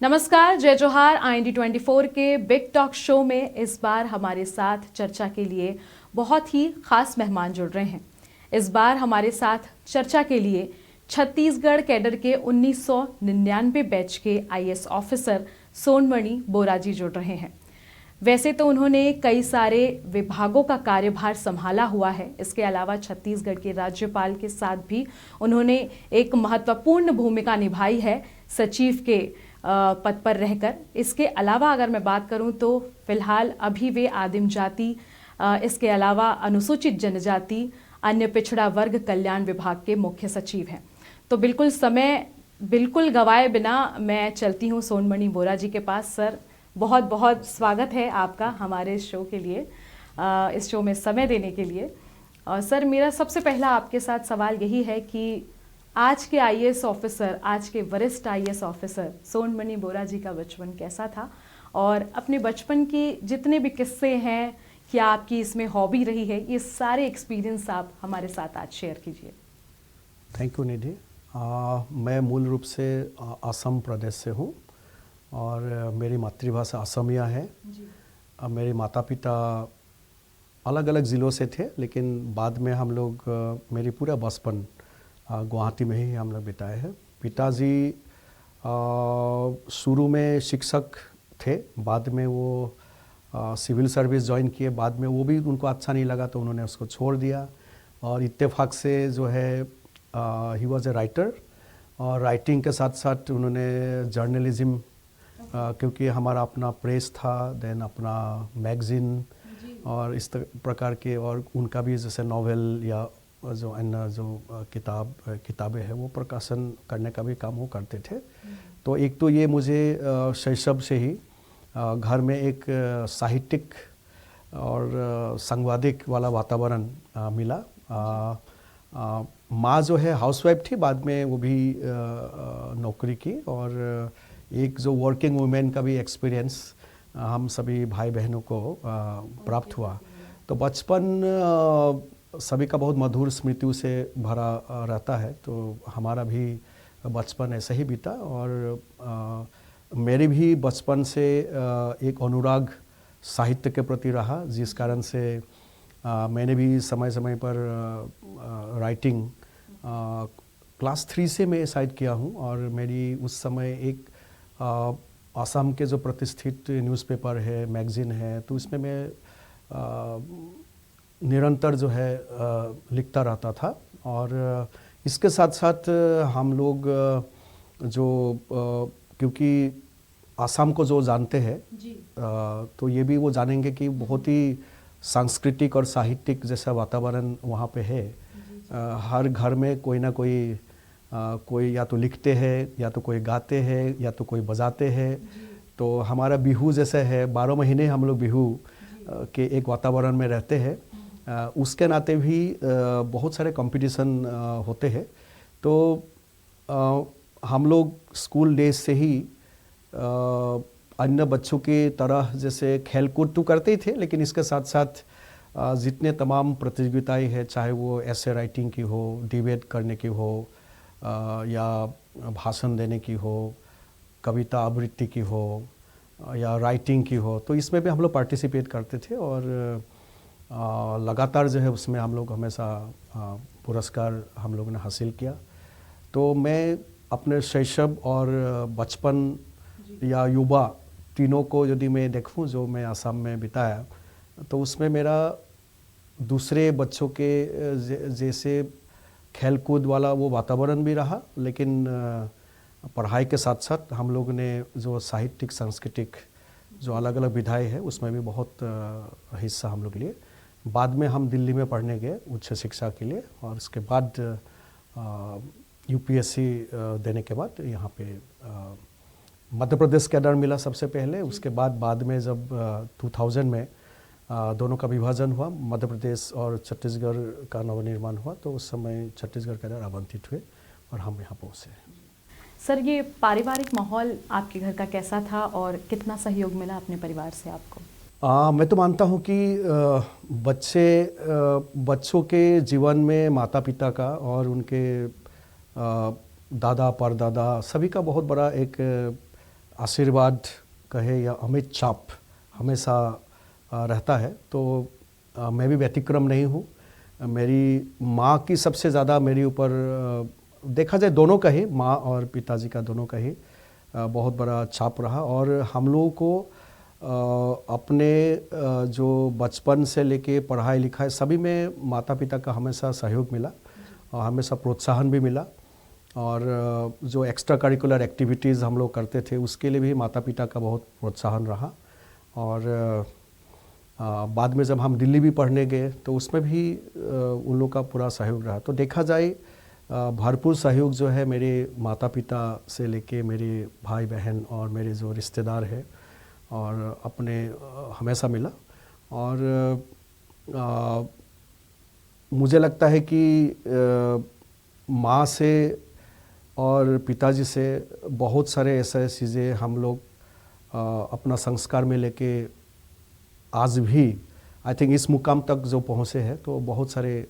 नमस्कार, जय जोहार। IND24 के बिग टॉक शो में इस बार हमारे साथ चर्चा के लिए बहुत ही खास मेहमान जुड़ रहे हैं। इस बार हमारे साथ चर्चा के लिए छत्तीसगढ़ कैडर के 1999 बैच के IAS ऑफिसर सोनमणि बोरा जी जुड़ रहे हैं। वैसे तो उन्होंने कई सारे विभागों का कार्यभार संभाला हुआ है। इसके अलावा छत्तीसगढ़ के राज्यपाल के साथ भी उन्होंने एक महत्वपूर्ण भूमिका निभाई है सचिव के पद पर रहकर। इसके अलावा अगर मैं बात करूं तो फिलहाल अभी वे आदिम जाति, इसके अलावा अनुसूचित जनजाति, अन्य पिछड़ा वर्ग कल्याण विभाग के मुख्य सचिव हैं। तो समय बिल्कुल गवाए बिना मैं चलती हूं सोनमणि बोरा जी के पास। सर, बहुत बहुत स्वागत है आपका हमारे शो के लिए, इस शो में समय देने के लिए। सर, मेरा सबसे पहला आपके साथ सवाल यही है कि आज के IAS ऑफिसर, आज के वरिष्ठ IAS ऑफिसर सोनमणि बोरा जी का बचपन कैसा था, और अपने बचपन की जितने भी किस्से हैं, क्या आपकी इसमें हॉबी रही है, ये सारे एक्सपीरियंस आप हमारे साथ आज शेयर कीजिए। थैंक यू निधि। मैं मूल रूप से असम प्रदेश से हूँ और मेरी मातृभाषा असमिया है। मेरे माता पिता अलग अलग ज़िलों से थे, लेकिन बाद में हम लोग मेरी पूरा बचपन गुवाहाटी में ही हम लोग बिताए हैं। पिताजी शुरू में शिक्षक थे, बाद में वो सिविल सर्विस ज्वाइन किए। बाद में वो भी उनको अच्छा नहीं लगा तो उन्होंने उसको छोड़ दिया, और इत्तेफाक से जो है ही वॉज ए राइटर, और राइटिंग के साथ साथ उन्होंने जर्नलिज्म, क्योंकि हमारा अपना प्रेस था, देन अपना मैगज़ीन और इस प्रकार के, और उनका भी जैसे नॉवेल या जो अन्य जो किताबें हैं वो प्रकाशन करने का भी काम वो करते थे। तो एक तो ये मुझे शैशव से ही घर में एक साहित्यिक और सांवादिक वाला वातावरण मिला। माँ जो है हाउसवाइफ थी, बाद में वो भी नौकरी की, और एक जो वर्किंग वुमेन का भी एक्सपीरियंस हम सभी भाई बहनों को प्राप्त हुआ। तो बचपन सभी का बहुत मधुर स्मृतियों से भरा रहता है, तो हमारा भी बचपन ऐसे ही बीता। और मेरी भी बचपन से एक अनुराग साहित्य के प्रति रहा, जिस कारण से मैंने भी समय समय पर राइटिंग क्लास 3 से मैं शायद किया हूँ। और मेरी उस समय एक असम के जो प्रतिष्ठित न्यूज़पेपर है, मैगज़ीन है, तो इसमें मैं निरंतर जो है लिखता रहता था। और इसके साथ साथ हम लोग जो क्योंकि असम को जो जानते हैं तो ये भी वो जानेंगे कि बहुत ही सांस्कृतिक और साहित्यिक जैसा वातावरण वहाँ पे है। हर घर में कोई ना कोई या तो लिखते हैं, या तो कोई गाते हैं, या तो कोई बजाते हैं। तो हमारा बिहू जैसे है, 12 महीने हम लोग बिहू के एक वातावरण में रहते हैं। उसके नाते भी बहुत सारे कंपटीशन होते हैं। तो हम लोग स्कूल डेज से ही अन्य बच्चों की तरह जैसे खेल कूद तो करते ही थे, लेकिन इसके साथ साथ जितने तमाम प्रतियोगिताएं हैं, चाहे वो ऐसे राइटिंग की हो, डिबेट करने की हो, या भाषण देने की हो, कविता आवृत्ति की हो, या राइटिंग की हो, तो इसमें भी हम लोग पार्टिसिपेट करते थे। और लगातार जो है उसमें हम लोग हमेशा पुरस्कार हम लोगों ने हासिल किया। तो मैं अपने शैशव और बचपन या युवा तीनों को यदि मैं देखूं जो मैं असम में बिताया, तो उसमें मेरा दूसरे बच्चों के जैसे खेल कूद वाला वो वातावरण भी रहा, लेकिन पढ़ाई के साथ साथ हम लोग ने जो साहित्यिक सांस्कृतिक जो अलग अलग विधाएं हैं उसमें भी बहुत हिस्सा हम लोग लिए। बाद में हम दिल्ली में पढ़ने गए उच्च शिक्षा के लिए, और उसके बाद UPSC देने के बाद यहाँ पे मध्य प्रदेश कैडर मिला सबसे पहले। उसके बाद में जब 2000 में दोनों का विभाजन हुआ, मध्य प्रदेश और छत्तीसगढ़ का नवनिर्माण हुआ, तो उस समय छत्तीसगढ़ कैडर आवंटित हुए और हम यहाँ पहुँचे। सर, ये पारिवारिक माहौल आपके घर का कैसा था और कितना सहयोग मिला अपने परिवार से आपको? मैं तो मानता हूँ कि बच्चों के जीवन में माता पिता का और उनके दादा परदादा सभी का बहुत बड़ा एक आशीर्वाद कहे या अमिट छाप हमेशा रहता है। तो मैं भी व्यतिक्रम नहीं हूँ। मेरी माँ की सबसे ज़्यादा मेरे ऊपर देखा जाए दोनों का ही, माँ और पिताजी का दोनों का ही बहुत बड़ा छाप रहा। और हम लोगों को अपने जो बचपन से लेके पढ़ाई लिखाई सभी में माता पिता का हमेशा सहयोग मिला और हमेशा प्रोत्साहन भी मिला। और जो एक्स्ट्रा करिकुलर एक्टिविटीज़ हम लोग करते थे उसके लिए भी माता पिता का बहुत प्रोत्साहन रहा। और बाद में जब हम दिल्ली भी पढ़ने गए तो उसमें भी उन लोग का पूरा सहयोग रहा। तो देखा जाए भरपूर सहयोग जो है मेरे माता पिता से लेके मेरे भाई बहन और मेरे जो रिश्तेदार हैं और अपने हमेशा मिला। और मुझे लगता है कि माँ से और पिताजी से बहुत सारे ऐसे चीज़ें हम लोग अपना संस्कार में लेके आज भी आई थिंक इस मुकाम तक जो पहुँचे हैं, तो बहुत सारे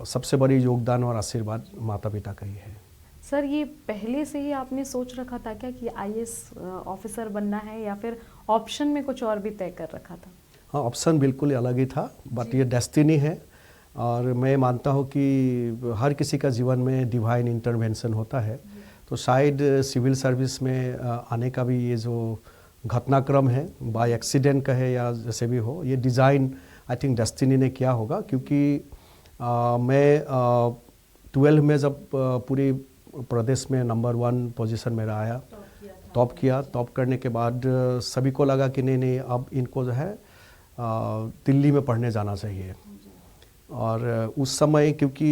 सबसे बड़ी योगदान और आशीर्वाद माता पिता का ही है। सर, ये पहले से ही आपने सोच रखा था क्या कि आईएएस ऑफिसर बनना है, या फिर ऑप्शन में कुछ और भी तय कर रखा था? हाँ, ऑप्शन बिल्कुल अलग ही था, बट ये डेस्टिनी है। और मैं मानता हूँ कि हर किसी का जीवन में डिवाइन इंटरवेंशन होता है। तो शायद सिविल सर्विस में आने का भी ये जो घटनाक्रम है, बाय एक्सीडेंट कहे या जैसे भी हो, ये डिज़ाइन आई थिंक डेस्टिनी ने किया होगा। क्योंकि मैं 12 में जब पूरी प्रदेश में नंबर 1 पोजीशन मेरा आया, टॉप करने के बाद सभी को लगा कि नहीं अब इनको जो है दिल्ली में पढ़ने जाना चाहिए। और उस समय क्योंकि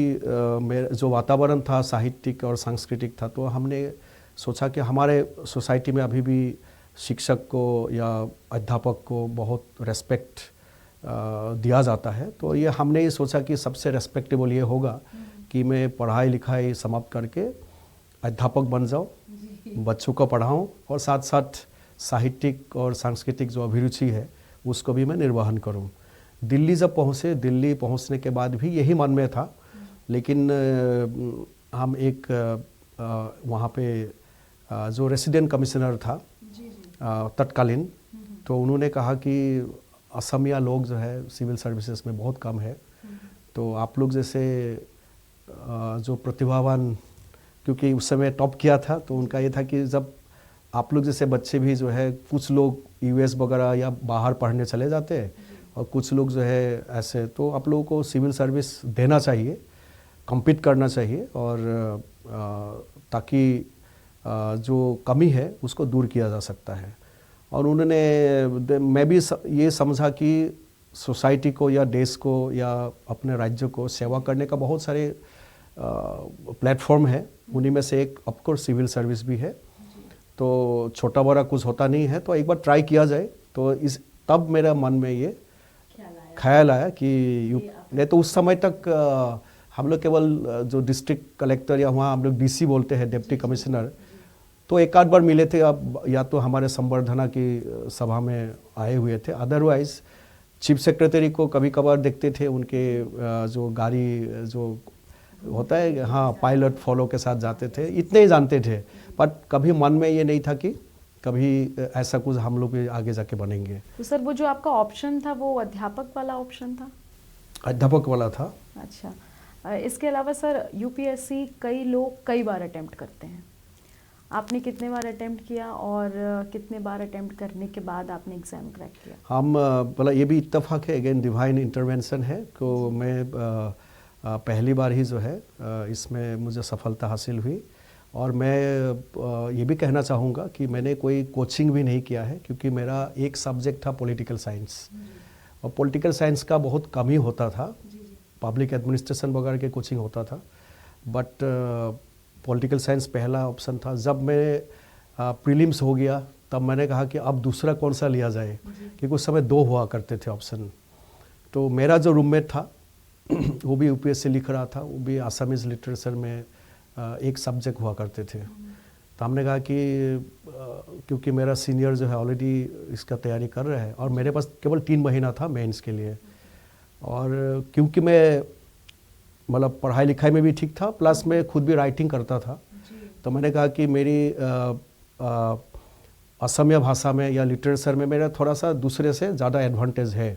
मेरा जो वातावरण था साहित्यिक और सांस्कृतिक था, तो हमने सोचा कि हमारे सोसाइटी में अभी भी शिक्षक को या अध्यापक को बहुत रेस्पेक्ट दिया जाता है। तो ये हमने ये सोचा कि सबसे रेस्पेक्टेबल ये होगा कि मैं पढ़ाई लिखाई समाप्त करके अध्यापक बन जाऊँ, बच्चों को पढ़ाऊँ और साथ साथ साहित्यिक और सांस्कृतिक जो अभिरुचि है उसको भी मैं निर्वहन करूँ। दिल्ली जब पहुँचे, दिल्ली पहुँचने के बाद भी यही मन में था। लेकिन हम एक वहाँ पे जो रेसिडेंट कमिश्नर था तत्कालीन, तो उन्होंने कहा कि असमिया लोग जो है सिविल सर्विसेज में बहुत कम है, तो आप लोग जैसे जो प्रतिभावान, क्योंकि उस समय टॉप किया था, तो उनका ये था कि जब आप लोग जैसे बच्चे भी जो है, कुछ लोग यूएस वगैरह या बाहर पढ़ने चले जाते हैं और कुछ लोग जो है ऐसे, तो आप लोगों को सिविल सर्विस देना चाहिए, कम्पीट करना चाहिए, और ताकि जो कमी है उसको दूर किया जा सकता है। और उन्होंने, मैं भी ये समझा कि सोसाइटी को या देश को या अपने राज्य को सेवा करने का बहुत सारे प्लेटफॉर्म है, उन्हीं में से एक ऑफकोर्स सिविल सर्विस भी है। तो छोटा बड़ा कुछ होता नहीं है, तो एक बार ट्राई किया जाए। तो तब मेरा मन में ये ख्याल आया कि नहीं तो उस समय तक हम लोग केवल जो डिस्ट्रिक्ट कलेक्टर या वहाँ हम लोग डीसी बोलते हैं, डिप्टी कमिश्नर, तो एक आध बार मिले थे। अब या तो हमारे संवर्धना की सभा में आए हुए थे, अदरवाइज चीफ सेक्रेटरी को कभी कभार देखते थे, उनके जो गाड़ी जो होता है, हाँ, पायलट फॉलो के साथ जाते थे, इतने ही जानते थे। बट कभी मन में ये नहीं था कि कभी ऐसा कुछ हम लोग भी आगे जाके बनेंगे। तो सर, वो जो आपका ऑप्शन था वो अध्यापक वाला ऑप्शन था? अध्यापक वाला था। अच्छा, इसके अलावा सर यूपीएससी कई लोग कई बार अटेम्प्ट करते हैं, आपने कितने बार अटेम्प्ट किया और कितने बार अटेम्प्ट करने के बाद आपने एग्ज़ाम क्रैक किया? हम बोला ये भी इत्तेफाक है, अगेन डिवाइन इंटरवेंशन है। तो मैं पहली बार ही जो है इसमें मुझे सफलता हासिल हुई। और मैं ये भी कहना चाहूँगा कि मैंने कोई कोचिंग भी नहीं किया है, क्योंकि मेरा एक सब्जेक्ट था पॉलिटिकल साइंस, और पॉलिटिकल साइंस का बहुत कम ही होता था, पब्लिक एडमिनिस्ट्रेशन वगैरह के कोचिंग होता था, बट पॉलिटिकल साइंस पहला ऑप्शन था। जब मैं प्रीलिम्स हो गया तब मैंने कहा कि अब दूसरा कौन सा लिया जाए, क्योंकि उस समय 2 हुआ करते थे ऑप्शन। तो मेरा जो रूममेट था वो भी यूपीएससी लिख रहा था, वो भी आसामीज़ लिटरेचर में एक सब्जेक्ट हुआ करते थे। तो हमने कहा कि क्योंकि मेरा सीनियर जो है ऑलरेडी इसका तैयारी कर रहा है और मेरे पास केवल 3 महीना था मेंस के लिए, और क्योंकि मैं मतलब पढ़ाई लिखाई में भी ठीक था, प्लस मैं खुद भी राइटिंग करता था, तो मैंने कहा कि मेरी असमिया भाषा में या लिटरेचर में मेरा थोड़ा सा दूसरे से ज़्यादा एडवांटेज है,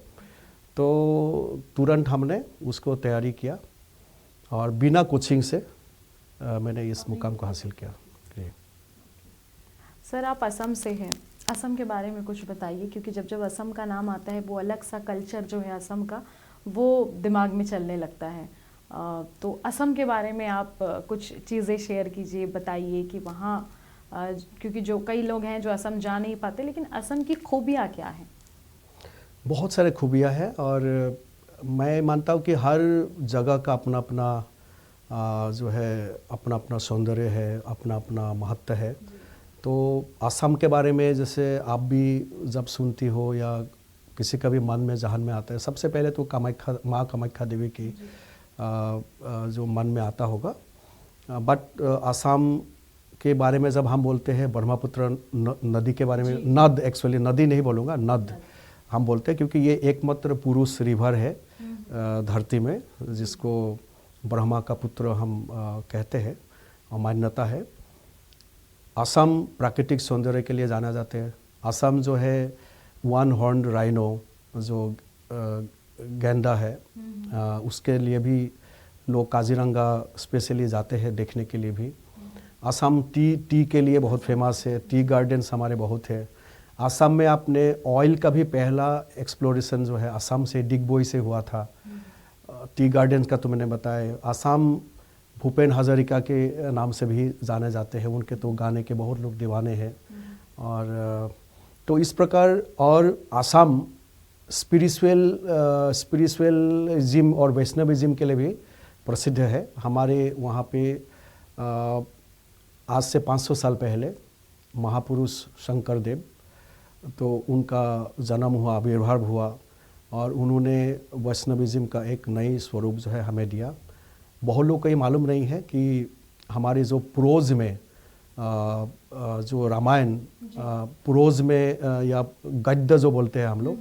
तो तुरंत हमने उसको तैयारी किया और बिना कोचिंग से मैंने इस मुकाम को हासिल किया। सर, आप असम से हैं, असम के बारे में कुछ बताइए, क्योंकि जब जब असम का नाम आता है वो अलग सा कल्चर जो है असम का वो दिमाग में चलने लगता है। तो असम के बारे में आप कुछ चीज़ें शेयर कीजिए, बताइए कि वहाँ क्योंकि जो कई लोग हैं जो असम जा नहीं पाते, लेकिन असम की खूबियाँ क्या हैं? बहुत सारे खूबियाँ हैं और मैं मानता हूँ कि हर जगह का अपना अपना जो है अपना अपना सौंदर्य है, अपना अपना महत्व है। तो असम के बारे में जैसे आप भी जब सुनती हो या किसी का भी मन में जहन में आता है, सबसे पहले तो कामाख्या, माँ कामाख्या देवी की जो मन में आता होगा। बट असम के बारे में जब हम बोलते हैं, ब्रह्मपुत्र नदी के बारे में, नद, एक्चुअली नदी नहीं बोलूँगा, नद हम बोलते हैं, क्योंकि ये एकमात्र पुरुष रिवर है धरती में जिसको ब्रह्मा का पुत्र हम कहते हैं और मान्यता है। असम प्राकृतिक सौंदर्य के लिए जाना जाते हैं। असम जो है वन हॉर्न राइनो जो गैंडा है, उसके लिए भी लोग काजीरंगा स्पेशली जाते हैं देखने के लिए भी। असम टी के लिए बहुत फेमस है, टी गार्डन्स हमारे बहुत है। असम में आपने ऑयल का भी पहला एक्सप्लोरेशन जो है असम से, डिगबोई से हुआ था। टी गार्डन्स का तो मैंने बताया। असम भूपेन हजारिका के नाम से भी जाने जाते हैं, उनके तो गाने के बहुत लोग दीवाने हैं। और तो इस प्रकार, और असम स्पिरिचुअलिज्म और वैष्णविज्म के लिए भी प्रसिद्ध है। हमारे वहाँ पे आज से 500 साल पहले महापुरुष शंकर देव, तो उनका जन्म हुआ, आविर्भाव हुआ और उन्होंने वैष्णविज्म का एक नई स्वरूप जो है हमें दिया। बहुत लोग को ये मालूम नहीं है कि हमारे जो प्रोज में जो रामायण प्रोज में या गद्य जो बोलते हैं हम लोग,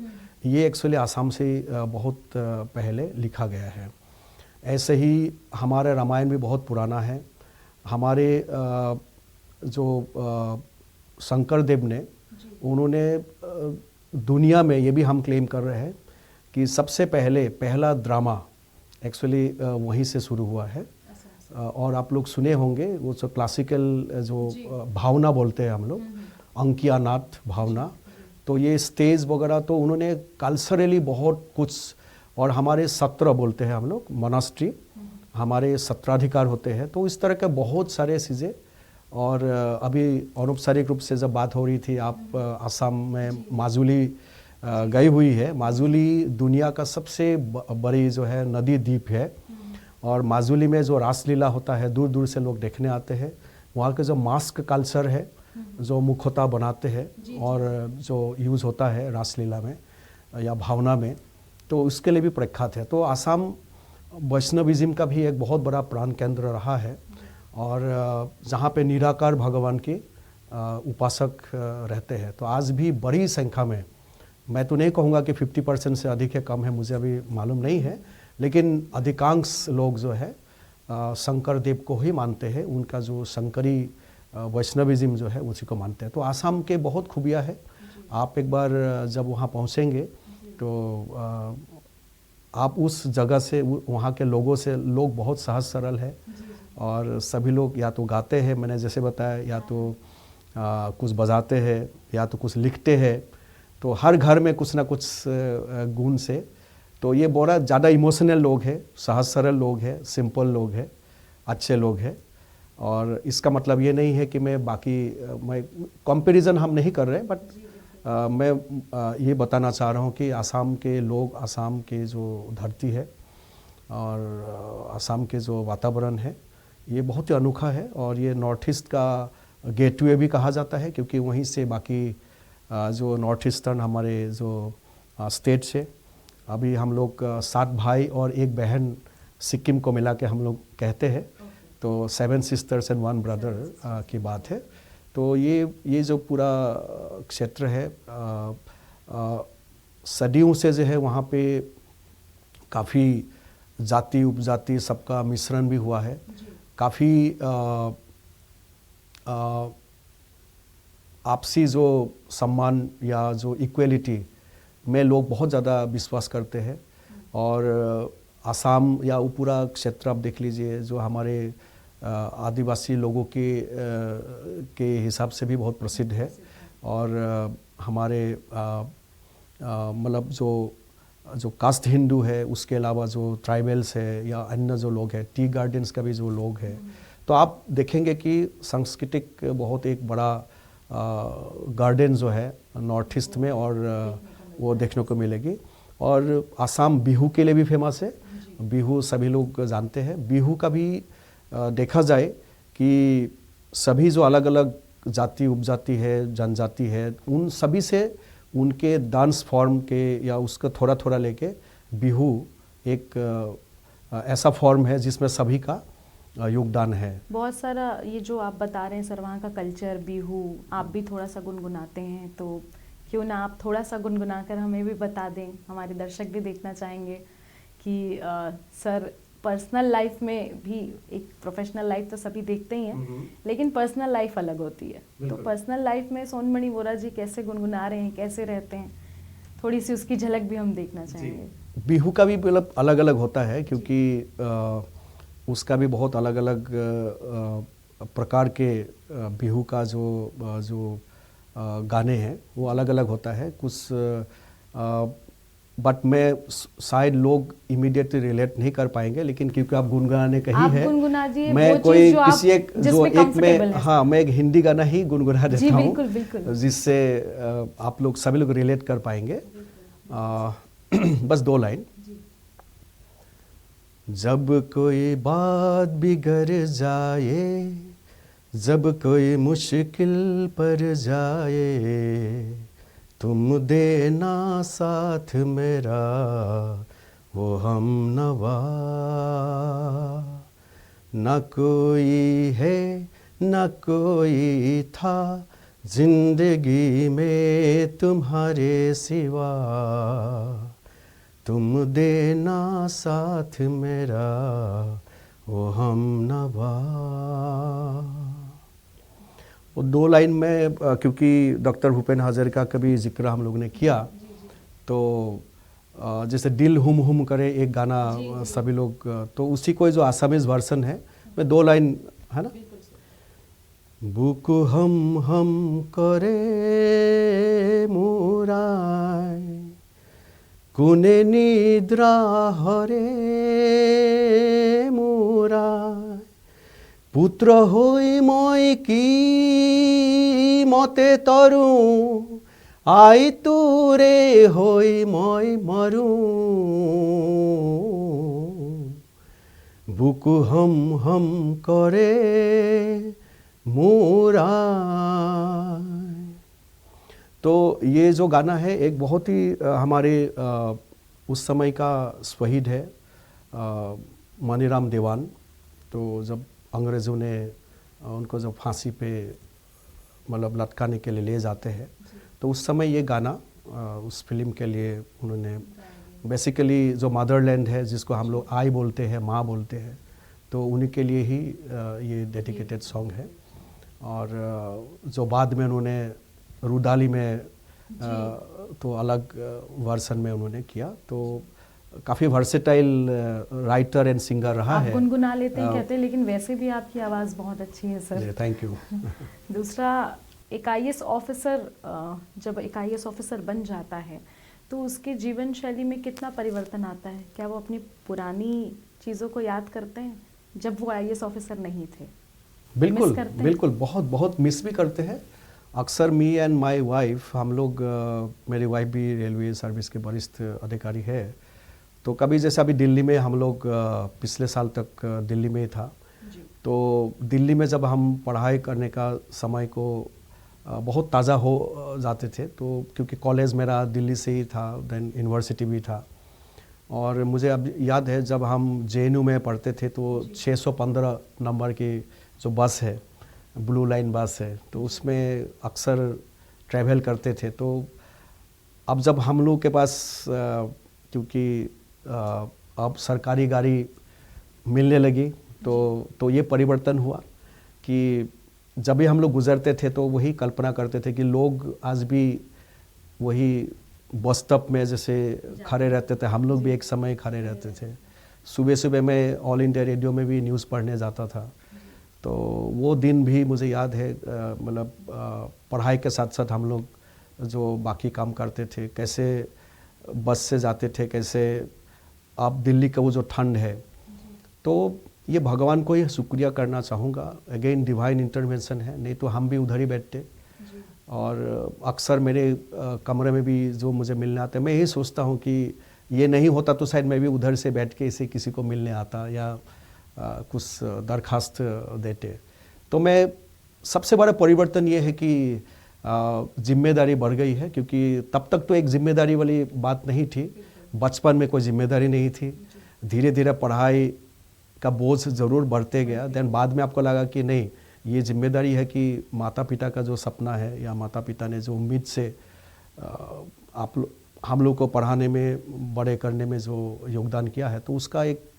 ये एक्चुअली आसाम से बहुत पहले लिखा गया है। ऐसे ही हमारा रामायण भी बहुत पुराना है। हमारे जो शंकर देव ने, उन्होंने दुनिया में, ये भी हम क्लेम कर रहे हैं कि सबसे पहला ड्रामा एक्चुअली वहीं से शुरू हुआ है। और आप लोग सुने होंगे वो जो क्लासिकल जो भावना बोलते हैं हम लोग, अंकिया नाथ भावना, तो ये स्टेज वगैरह तो उन्होंने कल्चरली बहुत कुछ। और हमारे सत्र बोलते हैं हम लोग, मोनास्ट्री, हमारे सत्राधिकार होते हैं, तो इस तरह के बहुत सारे चीज़ें। और अभी औपचारिक रूप से जब बात हो रही थी, आप असम में माजुली गई हुई है। माजुली दुनिया का सबसे बड़ी जो है नदी द्वीप है और माजुली में जो रासलीला होता है, दूर दूर से लोग देखने आते हैं। वहाँ के जो मास्क कल्चर है, जो मुखौटा बनाते हैं और जो यूज़ होता है रासलीला में या भावना में, तो उसके लिए भी प्रख्यात है। तो असम वैष्णविज्म का भी एक बहुत बड़ा प्राण केंद्र रहा है और जहाँ पे निराकार भगवान के उपासक रहते हैं। तो आज भी बड़ी संख्या में, मैं तो नहीं कहूँगा कि 50% से अधिक है, कम है, मुझे अभी मालूम नहीं है, लेकिन अधिकांश लोग जो है शंकर देव को ही मानते हैं। उनका जो शंकरी वैष्णविज्म जो है उसी को मानते हैं। तो आसाम के बहुत खूबियाँ है। आप एक बार जब वहाँ पहुँचेंगे तो आप उस जगह से, वहाँ के लोगों से, लोग बहुत सहज सरल है और सभी लोग या तो गाते हैं, मैंने जैसे बताया, या तो कुछ बजाते हैं, या तो कुछ लिखते हैं। तो हर घर में कुछ ना कुछ गुण से, तो ये बहुत ज़्यादा इमोशनल लोग हैं, सहज सरल लोग हैं, सिंपल लोग हैं, अच्छे लोग हैं। और इसका मतलब ये नहीं है कि मैं कंपैरिजन हम नहीं कर रहे, बट मैं ये बताना चाह रहा हूँ कि आसाम के लोग, आसाम के जो धरती है और आसाम के जो वातावरण है, ये बहुत ही अनोखा है। और ये नॉर्थ ईस्ट का गेटवे भी कहा जाता है, क्योंकि वहीं से बाकी जो नॉर्थ ईस्टर्न हमारे जो स्टेट्स है, अभी हम लोग 7 भाई और 1 बहन सिक्किम को मिला के हम लोग कहते हैं, तो 7 सिस्टर्स एंड 1 ब्रदर की बात है। तो ये जो पूरा क्षेत्र है, सदियों से जो है वहाँ पे काफ़ी जाति उपजाति सबका मिश्रण भी हुआ है। काफ़ी आपसी जो सम्मान या जो इक्वलिटी में लोग बहुत ज़्यादा विश्वास करते हैं। और आसाम या वो पूरा क्षेत्र आप देख लीजिए जो हमारे आदिवासी लोगों के हिसाब से भी बहुत प्रसिद्ध है। और हमारे मतलब जो कास्ट हिंदू है उसके अलावा जो ट्राइबल्स है या अन्य जो लोग हैं, टी गार्डन्स का भी जो लोग हैं, तो आप देखेंगे कि सांस्कृतिक बहुत एक बड़ा गार्डन जो है नॉर्थ ईस्ट में और वो देखने को मिलेगी। और आसाम बिहू के लिए भी फेमस है। बिहू सभी लोग जानते हैं। बिहू का भी देखा जाए कि सभी जो अलग अलग जाति उपजाति है, जनजाति है, उन सभी से उनके डांस फॉर्म के या उसका थोड़ा थोड़ा लेके बिहू एक ऐसा फॉर्म है जिसमें सभी का योगदान है। बहुत सारा ये जो आप बता रहे हैं सर, वहाँ का कल्चर बिहू, आप भी थोड़ा सा गुनगुनाते हैं, तो क्यों ना आप थोड़ा सा गुनगुना कर हमें भी बता दें। हमारे दर्शक भी देखना चाहेंगे कि सर पर्सनल लाइफ में भी, एक प्रोफेशनल लाइफ तो सभी देखते ही हैं, लेकिन पर्सनल लाइफ अलग होती है। तो पर्सनल लाइफ में सोनमणि बोरा जी कैसे गुनगुना रहे हैं, कैसे रहते हैं, थोड़ी सी उसकी झलक भी हम देखना चाहेंगे। बिहू का भी मतलब अलग अलग होता है क्योंकि उसका भी बहुत अलग अलग प्रकार के बिहू का जो गाने हैं वो अलग अलग होता है कुछ। बट मैं शायद लोग इमीडिएटली रिलेट नहीं कर पाएंगे, लेकिन क्योंकि आप गुनगुनाने का ही है, मैं कोई किसी एक जो एक में हाँ मैं एक हिंदी गाना ही गुनगुना देता हूँ जिससे आप लोग सभी लोग रिलेट कर पाएंगे। बस 2 लाइन। जब कोई बात बिगड़ जाए, जब कोई मुश्किल पर जाए, तुम देना साथ मेरा वो हम नवा। न कोई है न कोई था जिंदगी में तुम्हारे सिवा, तुम देना साथ मेरा वो हम नवा। वो 2 लाइन में क्योंकि डॉक्टर भूपेन हजारिका का भी जिक्र हम लोग ने किया, तो जैसे दिल हुम हुम करे एक गाना सभी लोग, तो उसी कोई जो आसामीज वर्सन है मैं 2 लाइन है ना। बुक हम करे मुराय कुने निद्रा हरे मुराय, पुत्र हई मैं की मते तरु आई तुरे हई मैं मरु, बुक हम करे मुराय। तो ये जो गाना है एक बहुत ही हमारे उस समय का शहीद है मनीराम देवान। तो जब अंग्रेज़ों ने उनको जब फांसी पे मतलब लटकाने के लिए ले जाते हैं, तो उस समय ये गाना उस फिल्म के लिए उन्होंने बेसिकली जो मदरलैंड है जिसको हम लोग आई बोलते हैं, माँ बोलते हैं, तो उन्हीं के लिए ही ये डेडिकेटेड सॉन्ग है। और जो बाद में उन्होंने रुदाली में तो अलग वर्सन में उन्होंने किया, तो काफ़ी वर्सेटाइल राइटर एंड सिंगर रहा है। आप गुनगुना लेते हैं कहते हैं, लेकिन वैसे भी आपकी आवाज़ बहुत अच्छी है सर। Thank you. दूसरा, एक IAS ऑफिसर जब एक IAS ऑफिसर बन जाता है तो उसके जीवन शैली में कितना परिवर्तन आता है? क्या वो अपनी पुरानी चीज़ों को याद करते हैं जब वो IAS ऑफिसर नहीं थे? बिल्कुल बिल्कुल, बहुत मिस भी करते हैं। अक्सर मी एंड माय वाइफ, हम लोग मेरी वाइफ भी रेलवे सर्विस के वरिष्ठ अधिकारी है, तो कभी जैसे अभी दिल्ली में हम लोग पिछले साल तक दिल्ली में था, तो दिल्ली में जब हम पढ़ाई करने का समय को बहुत ताज़ा हो जाते थे, तो क्योंकि कॉलेज मेरा दिल्ली से ही था, देन यूनिवर्सिटी भी था, और मुझे अब याद है जब हम JNU में पढ़ते थे तो 615 नंबर की जो बस है, ब्लू लाइन बस है, तो उसमें अक्सर ट्रैवल करते थे। तो अब जब हम लोग के पास क्योंकि अब सरकारी गाड़ी मिलने लगी, तो ये परिवर्तन हुआ कि जब भी हम लोग गुजरते थे तो वही कल्पना करते थे कि लोग आज भी वही बस स्टॉप में जैसे खड़े रहते थे, हम लोग भी एक समय खड़े रहते थे। सुबह सुबह मैं ऑल इंडिया रेडियो में भी न्यूज़ पढ़ने जाता था, तो वो दिन भी मुझे याद है। मतलब पढ़ाई के साथ साथ हम लोग जो बाकी काम करते थे, कैसे बस से जाते थे, कैसे आप दिल्ली का वो जो ठंड है, तो ये भगवान को ही शुक्रिया करना चाहूँगा। अगेन डिवाइन इंटरवेंशन है, नहीं तो हम भी उधर ही बैठते। और अक्सर मेरे कमरे में भी जो मुझे मिलने आते हैं, मैं यही सोचता हूँ कि ये नहीं होता तो शायद मैं भी उधर से बैठ के इसे किसी को मिलने आता या कुछ दरखास्त देते। तो मैं सबसे बड़ा परिवर्तन ये है कि जिम्मेदारी बढ़ गई है, क्योंकि तब तक तो एक जिम्मेदारी वाली बात नहीं थी। बचपन में कोई जिम्मेदारी नहीं थी, धीरे धीरे पढ़ाई का बोझ ज़रूर बढ़ते गया। देन बाद में आपको लगा कि नहीं, ये जिम्मेदारी है कि माता पिता का जो सपना है या माता पिता ने जो उम्मीद से हम लोग को पढ़ाने में, बड़े करने में जो योगदान किया है, तो उसका एक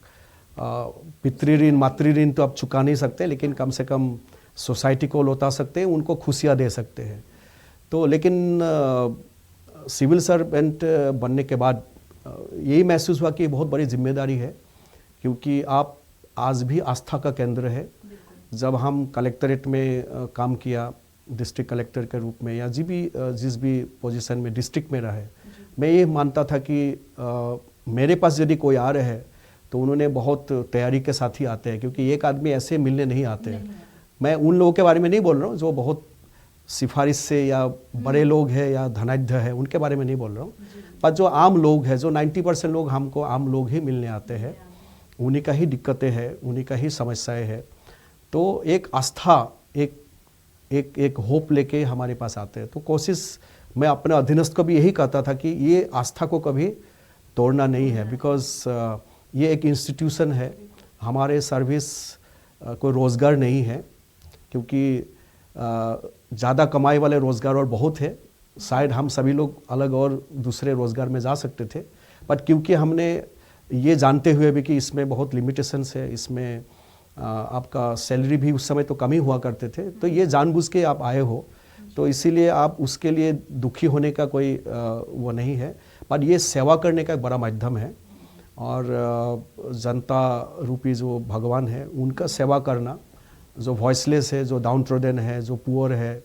पितृ ऋण मातृ ऋण तो आप चुका नहीं सकते, लेकिन कम से कम सोसाइटी को लौटा सकते हैं, उनको खुशियाँ दे सकते हैं। तो लेकिन सिविल सर्वेंट बनने के बाद यही महसूस हुआ कि बहुत बड़ी जिम्मेदारी है, क्योंकि आप आज भी आस्था का केंद्र है। जब हम कलेक्ट्रेट में काम किया, डिस्ट्रिक्ट कलेक्टर के रूप में, या जिस भी पोजीशन में डिस्ट्रिक्ट में रहे, मैं ये मानता था कि मेरे पास यदि कोई आ रहे हैं तो उन्होंने बहुत तैयारी के साथ ही आते हैं, क्योंकि एक आदमी ऐसे मिलने नहीं आते हैं। मैं उन लोगों के बारे में नहीं बोल रहा हूँ जो बहुत सिफारिश से या बड़े लोग हैं या धनाढ्य है, उनके बारे में नहीं बोल रहा हूँ, पर जो आम लोग हैं, जो 90% लोग हमको आम लोग ही मिलने आते हैं, उन्हीं का ही दिक्कतें हैं, उन्हीं का ही समस्याएं हैं। तो एक आस्था, एक होप लेके हमारे पास आते हैं। तो कोशिश मैं अपने अधीनस्थ को भी यही कहता था कि ये आस्था को कभी तोड़ना नहीं है, बिकॉज ये एक इंस्टीट्यूशन है। हमारे सर्विस कोई रोज़गार नहीं है, क्योंकि ज़्यादा कमाई वाले रोज़गार और बहुत है। शायद हम सभी लोग अलग और दूसरे रोज़गार में जा सकते थे, बट क्योंकि हमने ये जानते हुए भी कि इसमें बहुत लिमिटेशंस है, इसमें आपका सैलरी भी उस समय तो कम ही हुआ करते थे, तो ये जानबूझ के आप आए हो, तो इसीलिए आप उसके लिए दुखी होने का कोई वो नहीं है। पर ये सेवा करने का एक बड़ा माध्यम है, और जनता रूपी जो भगवान है, उनका सेवा करना, जो वॉइसलेस है, जो डाउन ट्रोडन है, जो पुअर है,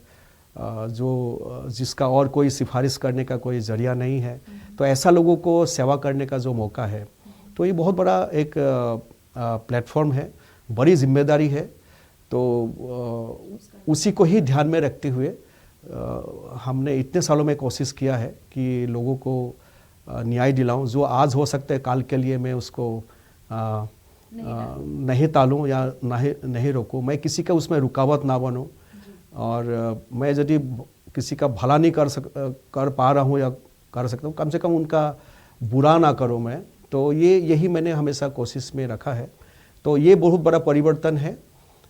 जो जिसका और कोई सिफारिश करने का कोई जरिया नहीं है, तो ऐसा लोगों को सेवा करने का जो मौका है, तो ये बहुत बड़ा एक प्लेटफॉर्म है, बड़ी जिम्मेदारी है। तो उसी को ही ध्यान में रखते हुए हमने इतने सालों में कोशिश किया है कि लोगों को न्याय दिलाऊं। जो आज हो सकता है काल के लिए मैं उसको नहीं टालूं या नहीं रोकूं, मैं किसी का उसमें रुकावट ना बनूं, और मैं यदि किसी का भला नहीं कर पा रहा हूं या कर सकता हूं, कम से कम उनका बुरा ना करूं मैं। तो यही मैंने हमेशा कोशिश में रखा है। तो ये बहुत बड़ा परिवर्तन है,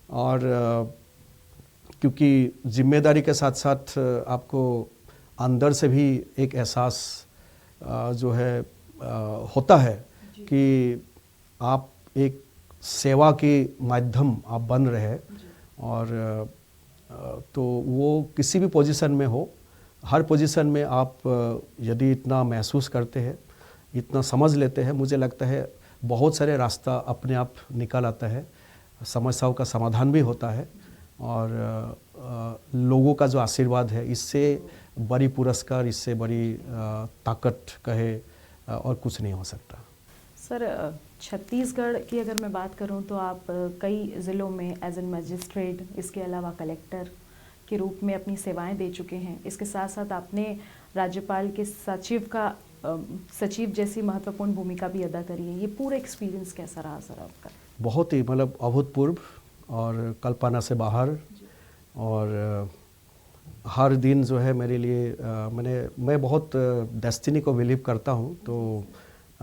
और क्योंकि जिम्मेदारी के साथ साथ आपको अंदर से भी एक एहसास जो है होता है कि आप एक सेवा के माध्यम आप बन रहे हैं, और तो वो किसी भी पोजीशन में हो, हर पोजीशन में आप यदि इतना महसूस करते हैं, इतना समझ लेते हैं, मुझे लगता है बहुत सारे रास्ता अपने आप निकल आता है, समस्याओं का समाधान भी होता है, और लोगों का जो आशीर्वाद है, इससे बड़ी पुरस्कार, इससे बड़ी ताकत कहे और कुछ नहीं हो सकता। सर, छत्तीसगढ़ की अगर मैं बात करूं तो आप कई ज़िलों में एज एन मजिस्ट्रेट, इसके अलावा कलेक्टर के रूप में अपनी सेवाएं दे चुके हैं। इसके साथ साथ आपने राज्यपाल के सचिव जैसी महत्वपूर्ण भूमिका भी अदा करी है। ये पूरा एक्सपीरियंस कैसा रहा सर आपका? बहुत ही मतलब अभूतपूर्व और कल्पना से बाहर, और हर दिन जो है मेरे लिए मैं बहुत डेस्टिनी को बिलीव करता हूँ, तो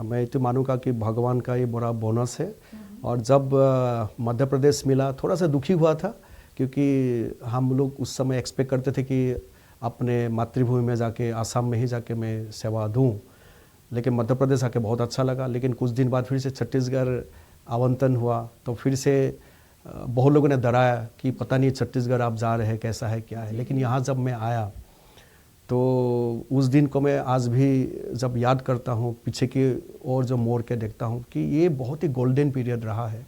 मैं तो मानूंगा कि भगवान का ये बड़ा बोनस है। और जब मध्य प्रदेश मिला, थोड़ा सा दुखी हुआ था, क्योंकि हम लोग उस समय एक्सपेक्ट करते थे कि अपने मातृभूमि में जाके, आसाम में ही जाके मैं सेवा दूं, लेकिन मध्य प्रदेश आके बहुत अच्छा लगा। लेकिन कुछ दिन बाद फिर से छत्तीसगढ़ आवंटन हुआ, तो फिर से बहुत लोगों ने डराया कि पता नहीं छत्तीसगढ़ आप जा रहे हैं कैसा है क्या है, लेकिन यहाँ जब मैं आया तो उस दिन को मैं आज भी जब याद करता हूँ पीछे की ओर जो मोड़ के देखता हूँ कि ये बहुत ही गोल्डन पीरियड रहा है।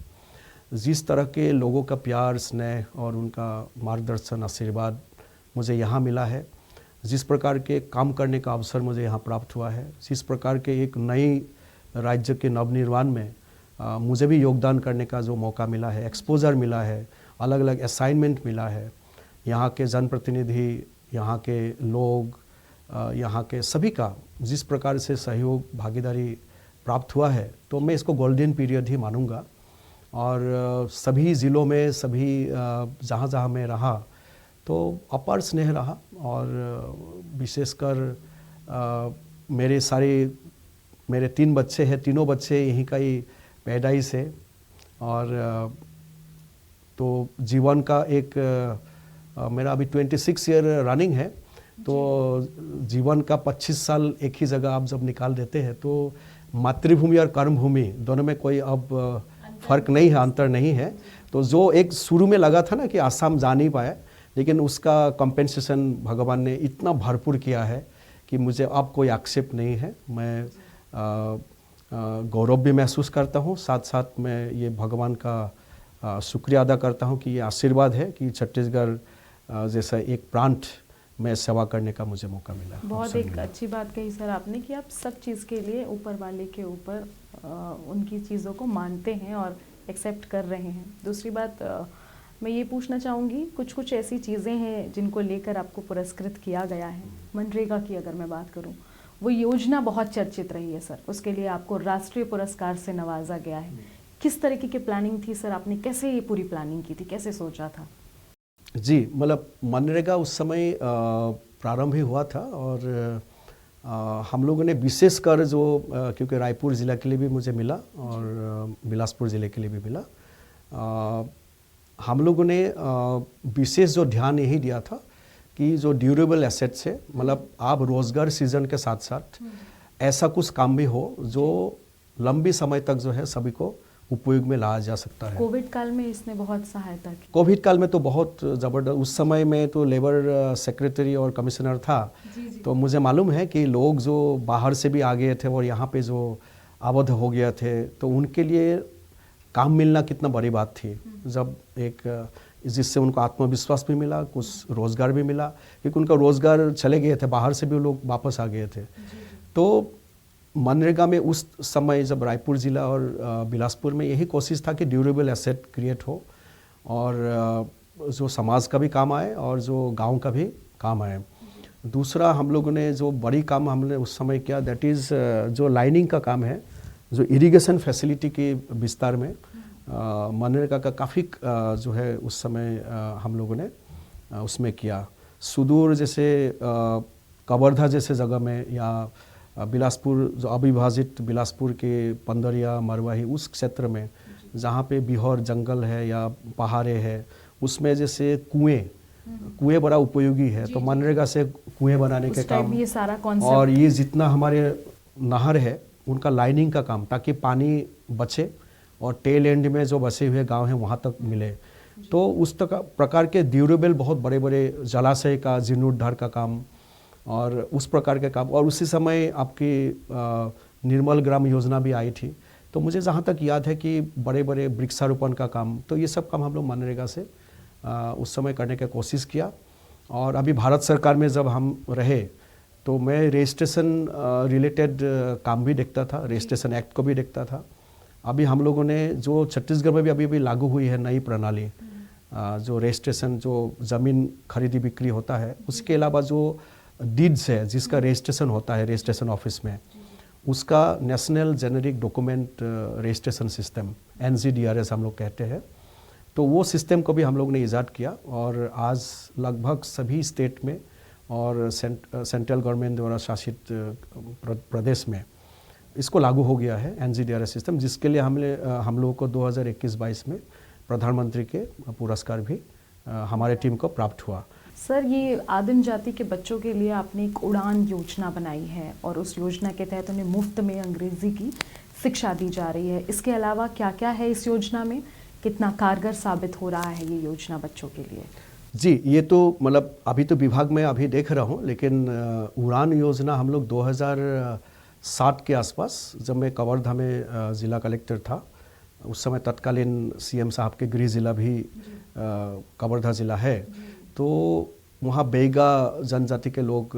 जिस तरह के लोगों का प्यार स्नेह और उनका मार्गदर्शन आशीर्वाद मुझे यहाँ मिला है, जिस प्रकार के काम करने का अवसर मुझे यहाँ प्राप्त हुआ है, जिस प्रकार के एक नई राज्य के नवनिर्माण में मुझे भी योगदान करने का जो मौका मिला है, एक्सपोजर मिला है, अलग अलग असाइनमेंट मिला है, यहाँ के जनप्रतिनिधि, यहाँ के लोग, यहाँ के सभी का जिस प्रकार से सहयोग भागीदारी प्राप्त हुआ है, तो मैं इसको गोल्डन पीरियड ही मानूंगा। और सभी ज़िलों में सभी जहाँ जहाँ मैं रहा तो अपार स्नेह रहा। और विशेषकर मेरे 3 बच्चे हैं, तीनों बच्चे यहीं का ही पैदाइश है। और तो जीवन का एक मेरा अभी 26 ईयर रनिंग है, तो जीवन का 25 साल एक ही जगह आप जब निकाल देते हैं तो मातृभूमि और कर्मभूमि दोनों में कोई अब फर्क नहीं है, अंतर नहीं है। तो जो एक शुरू में लगा था ना कि आसाम जा नहीं पाए, लेकिन उसका कंपेंसेशन भगवान ने इतना भरपूर किया है कि मुझे अब कोई आक्षेप नहीं है। मैं गौरव भी महसूस करता हूँ, साथ साथ मैं ये भगवान का शुक्रिया अदा करता हूँ कि ये आशीर्वाद है कि छत्तीसगढ़ जैसा एक प्रांत में सेवा करने का मुझे मौका मिला। बहुत एक अच्छी बात कही सर आपने कि आप सब चीज़ के लिए ऊपर वाले के ऊपर उनकी चीज़ों को मानते हैं और एक्सेप्ट कर रहे हैं। दूसरी बात मैं ये पूछना चाहूँगी, कुछ ऐसी चीज़ें हैं जिनको लेकर आपको पुरस्कृत किया गया है। मनरेगा की अगर मैं बात करूँ, वो योजना बहुत चर्चित रही है सर, उसके लिए आपको राष्ट्रीय पुरस्कार से नवाजा गया है। किस तरीके की प्लानिंग थी सर, आपने कैसे ये पूरी प्लानिंग की थी, कैसे सोचा था? जी, मतलब मनरेगा उस समय प्रारंभ ही हुआ था और हम लोगों ने विशेषकर जो क्योंकि रायपुर ज़िला के लिए भी मुझे मिला और बिलासपुर ज़िले के लिए भी मिला, हम लोगों ने विशेष जो ध्यान यही दिया था कि जो ड्यूरेबल एसेट्स है, मतलब आप रोज़गार सीजन के साथ साथ ऐसा कुछ काम भी हो जो लंबी समय तक जो है सभी को उपयोग में लाया जा सकता है। कोविड काल में इसने बहुत सहायता की। कोविड काल में तो बहुत ज़बरदस्त, उस समय में तो लेबर सेक्रेटरी और कमिश्नर था। तो मुझे मालूम है कि लोग जो बाहर से भी आ गए थे और यहाँ पे जो आबद्ध हो गए थे, तो उनके लिए काम मिलना कितना बड़ी बात थी। जब एक जिससे उनको आत्मविश्वास भी मिला, कुछ रोज़गार भी मिला, क्योंकि उनका रोज़गार चले गए थे, बाहर से भी लोग वापस आ गए थे। तो मनरेगा में उस समय जब रायपुर ज़िला और बिलासपुर में यही कोशिश था कि ड्यूरेबल एसेट क्रिएट हो और जो समाज का भी काम आए और जो गांव का भी काम आए। दूसरा हम लोगों ने जो बड़ी काम हमने उस समय किया, दैट इज़ जो लाइनिंग का काम है, जो इरिगेशन फैसिलिटी के विस्तार में मनरेगा का काफ़ी जो है उस समय हम लोगों ने उसमें किया। सुदूर जैसे कवर्धा जैसे जगह में या बिलासपुर जो अविभाजित बिलासपुर के पंदरिया मरवाही उस क्षेत्र में जहाँ पे बिहौर जंगल है या पहाड़े है, उसमें जैसे कुएं बड़ा उपयोगी है। तो मनरेगा से कुएं बनाने के काम, ये सारा और ये जितना हमारे नहर है उनका लाइनिंग का काम, ताकि पानी बचे और टेल एंड में जो बसे हुए गांव हैं वहाँ तक मिले। तो उस प्रकार के ड्यूरेबल बहुत बड़े बड़े जलाशय का जीर्णोद्धार का काम और उस प्रकार के काम। और उसी समय आपकी निर्मल ग्राम योजना भी आई थी। तो मुझे जहाँ तक याद है कि बड़े बड़े वृक्षारोपण का काम, तो ये सब काम हम लोग मनरेगा से उस समय करने की कोशिश किया। और अभी भारत सरकार में जब हम रहे तो मैं रजिस्ट्रेशन रिलेटेड काम भी देखता था, रजिस्ट्रेशन एक्ट को भी देखता था। अभी हम लोगों ने जो छत्तीसगढ़ में भी अभी लागू हुई है नई प्रणाली, जो रजिस्ट्रेशन जो ज़मीन खरीदी बिक्री होता है, उसके अलावा जो डीड्स है जिसका रजिस्ट्रेशन होता है रजिस्ट्रेशन ऑफिस में, उसका national generic document registration system NGDRS हम लोग कहते हैं। तो वो सिस्टम को भी हम लोग ने ईजाद किया और आज लगभग सभी स्टेट में और सेंट्रल गवर्नमेंट द्वारा शासित प्रदेश में इसको लागू हो गया है NGDRS सिस्टम, जिसके लिए हम लोगों को 2021-22 में प्रधानमंत्री के पुरस्कार भी हमारे टीम को प्राप्त हुआ। सर, ये आदिम जाति के बच्चों के लिए आपने एक उड़ान योजना बनाई है और उस योजना के तहत उन्हें मुफ्त में अंग्रेज़ी की शिक्षा दी जा रही है। इसके अलावा क्या क्या है इस योजना में, कितना कारगर साबित हो रहा है ये योजना बच्चों के लिए? जी, ये तो मतलब अभी तो विभाग में अभी देख रहा हूँ, लेकिन उड़ान योजना हम लोग 2007 के आसपास, जब मैं कवर्धा में ज़िला कलेक्टर था, उस समय तत्कालीन सीएम साहब के गृह ज़िला भी कवर्धा ज़िला है, तो वहाँ बेगा जनजाति के लोग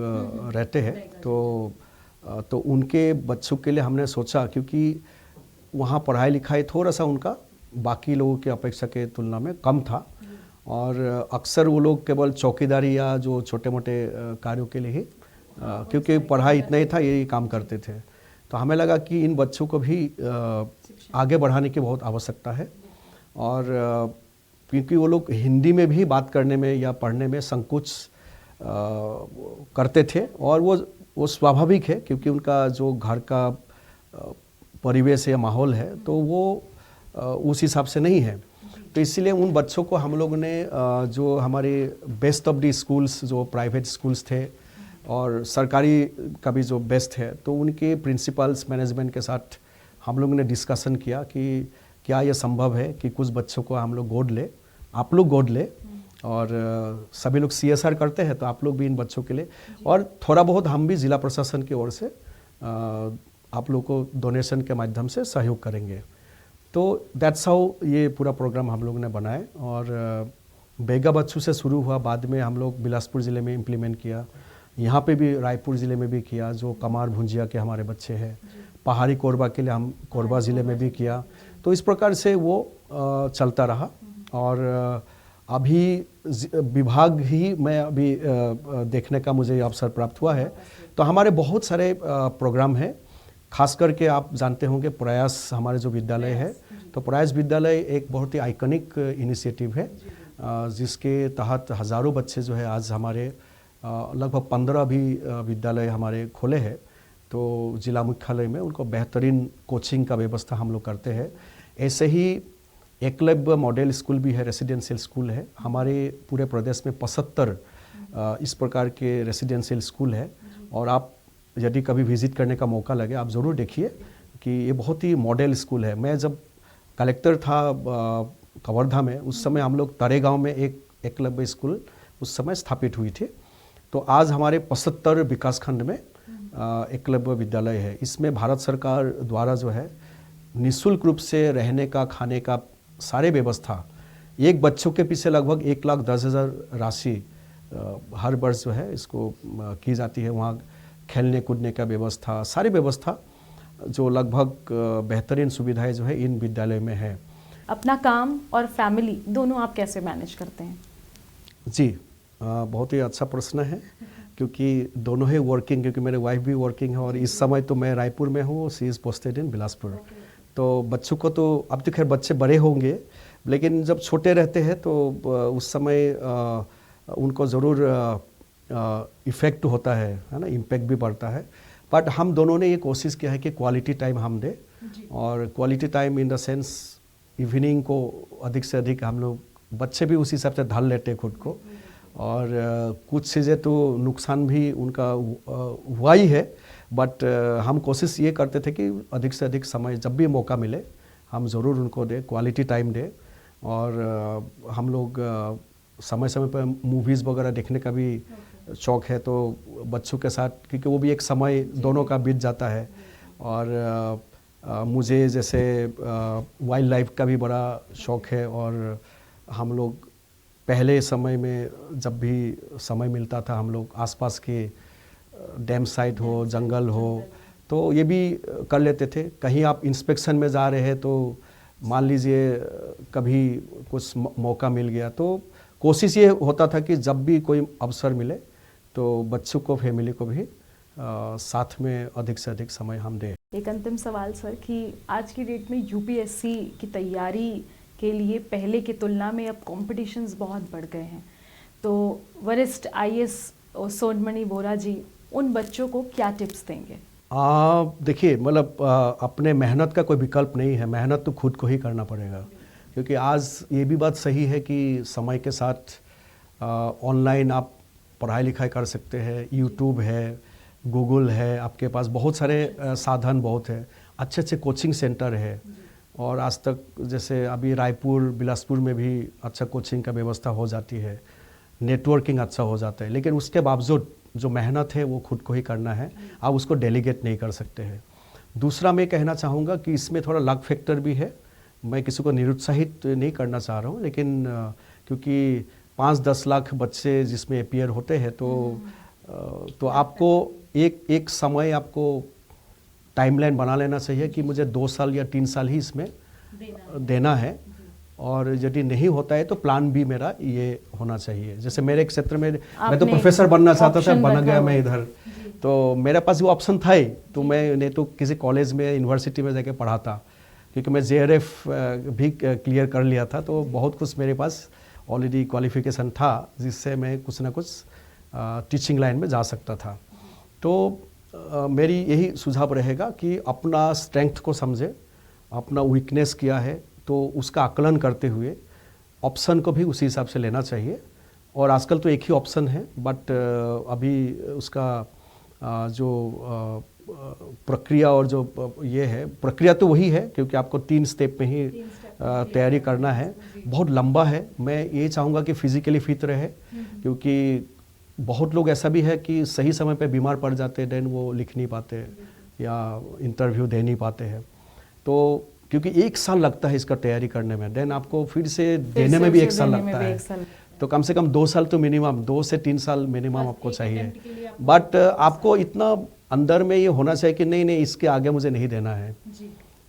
रहते हैं, तो उनके बच्चों के लिए हमने सोचा, क्योंकि वहाँ पढ़ाई लिखाई थोड़ा सा उनका बाकी लोगों की अपेक्षा के तुलना में कम था, और अक्सर वो लोग केवल चौकीदारी या जो छोटे मोटे कार्यों के लिए ही, क्योंकि पढ़ाई इतना ही था, यही काम करते थे। तो हमें लगा कि इन बच्चों को भी आगे बढ़ाने की बहुत आवश्यकता है, और क्योंकि वो लोग हिंदी में भी बात करने में या पढ़ने में संकोच करते थे, और वो स्वाभाविक है, क्योंकि उनका जो घर का परिवेश या माहौल है तो वो उस हिसाब से नहीं है। तो इसलिए उन बच्चों को हम लोगों ने जो हमारे बेस्ट ऑफ द स्कूल्स, जो प्राइवेट स्कूल्स थे और सरकारी का भी जो बेस्ट है, तो उनके प्रिंसिपल्स मैनेजमेंट के साथ हम लोगों ने डिस्कशन किया कि क्या ये संभव है कि कुछ बच्चों को हम लोग गोद ले, आप लोग गोद ले, और सभी लोग CSR करते हैं, तो आप लोग भी इन बच्चों के लिए, और थोड़ा बहुत हम भी ज़िला प्रशासन की ओर से आप लोग को डोनेशन के माध्यम से सहयोग करेंगे। तो दैट्स हाउ ये पूरा प्रोग्राम हम लोगों ने बनाए, और बेगा बच्चों से शुरू हुआ, बाद में हम लोग बिलासपुर ज़िले में इम्प्लीमेंट किया, यहाँ पे भी रायपुर ज़िले में भी किया, जो कमार भुंजिया के हमारे बच्चे हैं, पहाड़ी कोरबा के लिए हम कोरबा ज़िले में भी किया। तो इस प्रकार से वो चलता रहा, और अभी विभाग ही मैं अभी देखने का मुझे अवसर प्राप्त हुआ है, तो हमारे बहुत सारे प्रोग्राम हैं। खास करके आप जानते होंगे प्रयास हमारे जो विद्यालय है, तो प्रयास विद्यालय एक बहुत ही आइकनिक इनिशिएटिव है, जिसके तहत हज़ारों बच्चे जो है आज हमारे लगभग 15 भी विद्यालय हमारे खोले हैं, तो जिला मुख्यालय में उनको बेहतरीन कोचिंग का व्यवस्था हम लोग करते हैं। ऐसे ही एकलव्य मॉडल स्कूल भी है, रेसिडेंशियल स्कूल है, हमारे पूरे प्रदेश में 75 इस प्रकार के रेसिडेंशियल स्कूल है, और आप यदि कभी विज़िट करने का मौका लगे, आप ज़रूर देखिए कि ये बहुत ही मॉडल स्कूल है। मैं जब कलेक्टर था कवर्धा में, उस समय हम लोग तरेगांव में एक एकलव्य स्कूल उस समय स्थापित हुई थी, तो आज हमारे 75 विकासखंड में एकलव्य विद्यालय है। इसमें भारत सरकार द्वारा जो है निःशुल्क रूप से रहने का, खाने का सारे व्यवस्था, एक बच्चों के पीछे लगभग 1,10,000 राशि हर वर्ष जो है इसको की जाती है। वहाँ खेलने कूदने का व्यवस्था, सारी व्यवस्था जो लगभग बेहतरीन सुविधाएं जो है इन विद्यालय में है। अपना काम और फैमिली दोनों आप कैसे मैनेज करते हैं? जी, बहुत ही अच्छा प्रश्न है, क्योंकि दोनों ही वर्किंग, क्योंकि मेरे वाइफ भी वर्किंग है, और इस समय तो मैं रायपुर में हूँ, she is posted in Bilaspur. तो बच्चों को तो अब तो खैर बच्चे बड़े होंगे, लेकिन जब छोटे रहते हैं तो उस समय उनको ज़रूर इफ़ेक्ट होता है ना, इम्पैक्ट भी पड़ता है। बट हम दोनों ने ये कोशिश किया है कि क्वालिटी टाइम हम दें, और quality time in the sense evening को अधिक से अधिक हम लोग, बच्चे भी उसी हिसाब से ढाल लेते हैं खुद को, और कुछ चीज़ें तो नुकसान भी उनका हुआ ही है, बट हम कोशिश ये करते थे कि अधिक से अधिक समय जब भी मौका मिले हम ज़रूर उनको दें, क्वालिटी टाइम दें। और हम लोग समय समय पर मूवीज़ वगैरह देखने का भी शौक़ है, तो बच्चों के साथ, क्योंकि वो भी एक समय दोनों का बीत जाता है। और मुझे जैसे वाइल्ड लाइफ का भी बड़ा शौक़ है, और हम लोग पहले समय में जब भी समय मिलता था हम लोग आसपास के डैम साइट हो, जंगल हो, तो ये भी कर लेते थे। कहीं आप इंस्पेक्शन में जा रहे हैं तो मान लीजिए कभी कुछ मौका मिल गया, तो कोशिश ये होता था कि जब भी कोई अवसर मिले तो बच्चों को, फैमिली को भी साथ में अधिक से अधिक समय हम दें। एक अंतिम सवाल सर, कि आज की डेट में UPSC की तैयारी के लिए पहले की तुलना में अब कॉम्पिटिशन्स बहुत बढ़ गए हैं, तो वरिष्ठ IAS सोनमणि बोरा जी उन बच्चों को क्या टिप्स देंगे? देखिए, मतलब अपने मेहनत का कोई विकल्प नहीं है, मेहनत तो खुद को ही करना पड़ेगा, क्योंकि आज ये भी बात सही है कि समय के साथ ऑनलाइन आप पढ़ाई लिखाई कर सकते हैं, यूट्यूब है, गूगल है, आपके पास बहुत सारे साधन बहुत है, अच्छे अच्छे कोचिंग सेंटर है, और आज तक जैसे अभी रायपुर बिलासपुर में भी अच्छा कोचिंग का व्यवस्था हो जाती है, नेटवर्किंग अच्छा हो जाता है, लेकिन उसके बावजूद जो मेहनत है वो खुद को ही करना है, आप उसको डेलीगेट नहीं कर सकते हैं। दूसरा मैं कहना चाहूँगा कि इसमें थोड़ा लक फैक्टर भी है। मैं किसी को निरुत्साहित नहीं करना चाह रहा हूँ, लेकिन क्योंकि 5-10 लाख बच्चे जिसमें अपीयर होते हैं तो आपको एक समय आपको टाइमलाइन बना लेना चाहिए कि मुझे 2 साल या 3 साल ही इसमें देना है, और यदि नहीं होता है तो प्लान बी मेरा ये होना चाहिए। जैसे मेरे क्षेत्र में मैं तो प्रोफेसर बनना चाहता था, बन गया मैं इधर, तो मेरे पास वो ऑप्शन था ही, तो मैं नहीं तो किसी कॉलेज में यूनिवर्सिटी में जाके पढ़ाता, क्योंकि मैं JRF भी क्लियर कर लिया था, तो बहुत कुछ मेरे पास ऑलरेडी क्वालिफिकेशन था जिससे मैं कुछ ना कुछ टीचिंग लाइन में जा सकता था। तो मेरी यही सुझाव रहेगा कि अपना स्ट्रेंथ को समझे, अपना वीकनेस क्या है तो उसका आकलन करते हुए ऑप्शन को भी उसी हिसाब से लेना चाहिए। और आजकल तो एक ही ऑप्शन है, बट अभी उसका जो प्रक्रिया और जो ये है, प्रक्रिया तो वही है क्योंकि आपको 3 स्टेप में ही तैयारी करना है, बहुत लंबा है। मैं ये चाहूँगा कि फिजिकली फिट रहे, क्योंकि बहुत लोग ऐसा भी है कि सही समय पे बीमार पड़ जाते हैं, देन वो लिख नहीं पाते या इंटरव्यू दे नहीं पाते हैं। तो क्योंकि 1 साल लगता है इसका तैयारी करने में, देन आपको फिर से देने में भी 1 साल लगता है, तो कम से कम 2 साल तो मिनिमम, 2 से 3 साल मिनिमम आपको चाहिए। बट आपको इतना अंदर में ये होना चाहिए कि नहीं इसके आगे मुझे नहीं देना है।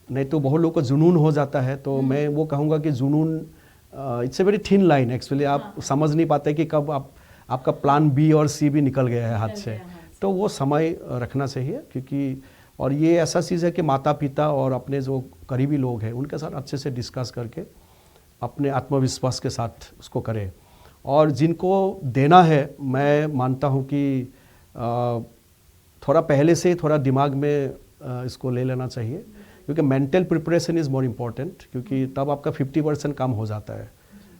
नहीं तो बहुत लोगों को जुनून हो जाता है, तो मैं वो कहूँगा कि जुनून it's a very thin line actually. आप समझ नहीं पाते कि कब आपका प्लान बी और सी भी निकल गया है हाथ से, तो वो समय रखना चाहिए। क्योंकि और ये ऐसा चीज़ है कि माता पिता और अपने जो करीबी लोग हैं उनके साथ अच्छे से डिस्कस करके अपने आत्मविश्वास के साथ उसको करें। और जिनको देना है, मैं मानता हूँ कि थोड़ा पहले से थोड़ा दिमाग में इसको ले लेना चाहिए, क्योंकि mental preparation is more important, क्योंकि तब आपका 50% काम हो जाता है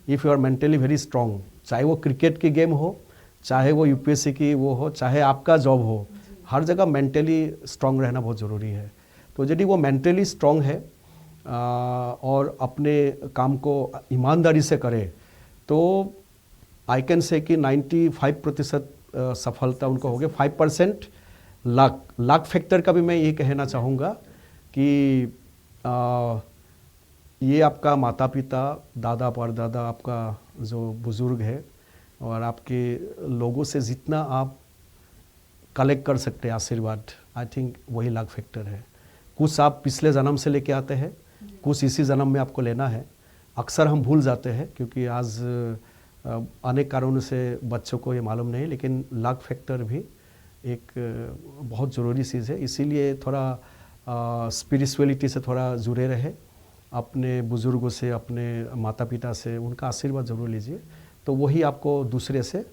if you are mentally very strong. चाहे वो क्रिकेट की गेम हो, चाहे वो UPSC की वो हो, चाहे आपका जॉब हो, हर जगह मेंटली स्ट्रॉन्ग रहना बहुत ज़रूरी है। तो यदि वो मेंटली स्ट्रॉन्ग है और अपने काम को ईमानदारी से करे, तो आई कैन से कि 95% सफलता उनको होगी। 5% लक फैक्टर का भी मैं ये कहना चाहूँगा कि ये आपका माता पिता, दादा परदादा, आपका जो बुज़ुर्ग है और आपके लोगों से जितना आप कलेक्ट कर सकते हैं आशीर्वाद, आई थिंक वही लक फैक्टर है। कुछ आप पिछले जन्म से लेके आते हैं, कुछ इसी जन्म में आपको लेना है। अक्सर हम भूल जाते हैं क्योंकि आज अनेक कारणों से बच्चों को ये मालूम नहीं, लेकिन लक फैक्टर भी एक बहुत ज़रूरी चीज़ है। इसीलिए थोड़ा स्पिरिचुअलिटी से थोड़ा जुड़े रहे, अपने बुज़ुर्गों से, अपने माता पिता से उनका आशीर्वाद ज़रूर लीजिए, तो वही आपको दूसरे से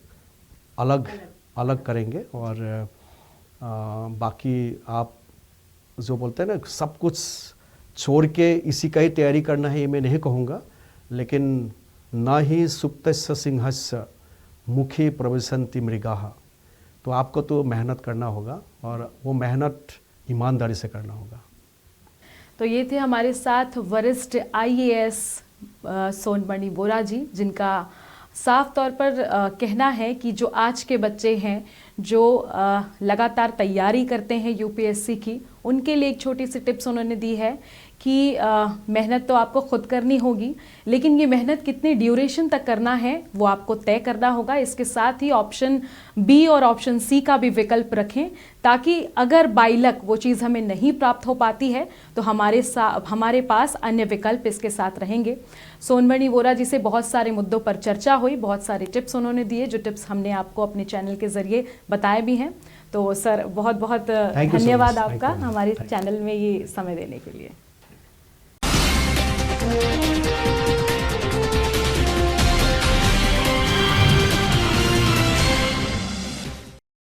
अलग करेंगे। और बाकी आप जो बोलते हैं ना सब कुछ छोड़ के इसी का ही तैयारी करना है, ये मैं नहीं कहूँगा, लेकिन न ही सुप्तस्य सिंहस्य मुखी प्रविशन्ति मृगाः। तो आपको तो मेहनत करना होगा और वो मेहनत ईमानदारी से करना होगा। तो ये थे हमारे साथ वरिष्ठ IAS सोनमणि बोरा जी, जिनका साफ तौर पर कहना है कि जो आज के बच्चे हैं जो लगातार तैयारी करते हैं UPSC की, उनके लिए एक छोटी सी टिप्स उन्होंने दी है कि मेहनत तो आपको खुद करनी होगी, लेकिन ये मेहनत कितने ड्यूरेशन तक करना है वो आपको तय करना होगा। इसके साथ ही ऑप्शन बी और ऑप्शन सी का भी विकल्प रखें, ताकि अगर बाई लक वो चीज़ हमें नहीं प्राप्त हो पाती है तो हमारे पास अन्य विकल्प इसके साथ रहेंगे। सोनमणि बोरा जी से बहुत सारे मुद्दों पर चर्चा हुई, बहुत सारे टिप्स उन्होंने दिए, जो टिप्स हमने आपको अपने चैनल के ज़रिए बताए भी हैं। तो सर बहुत बहुत धन्यवाद आपका हमारे चैनल में ये समय देने के लिए।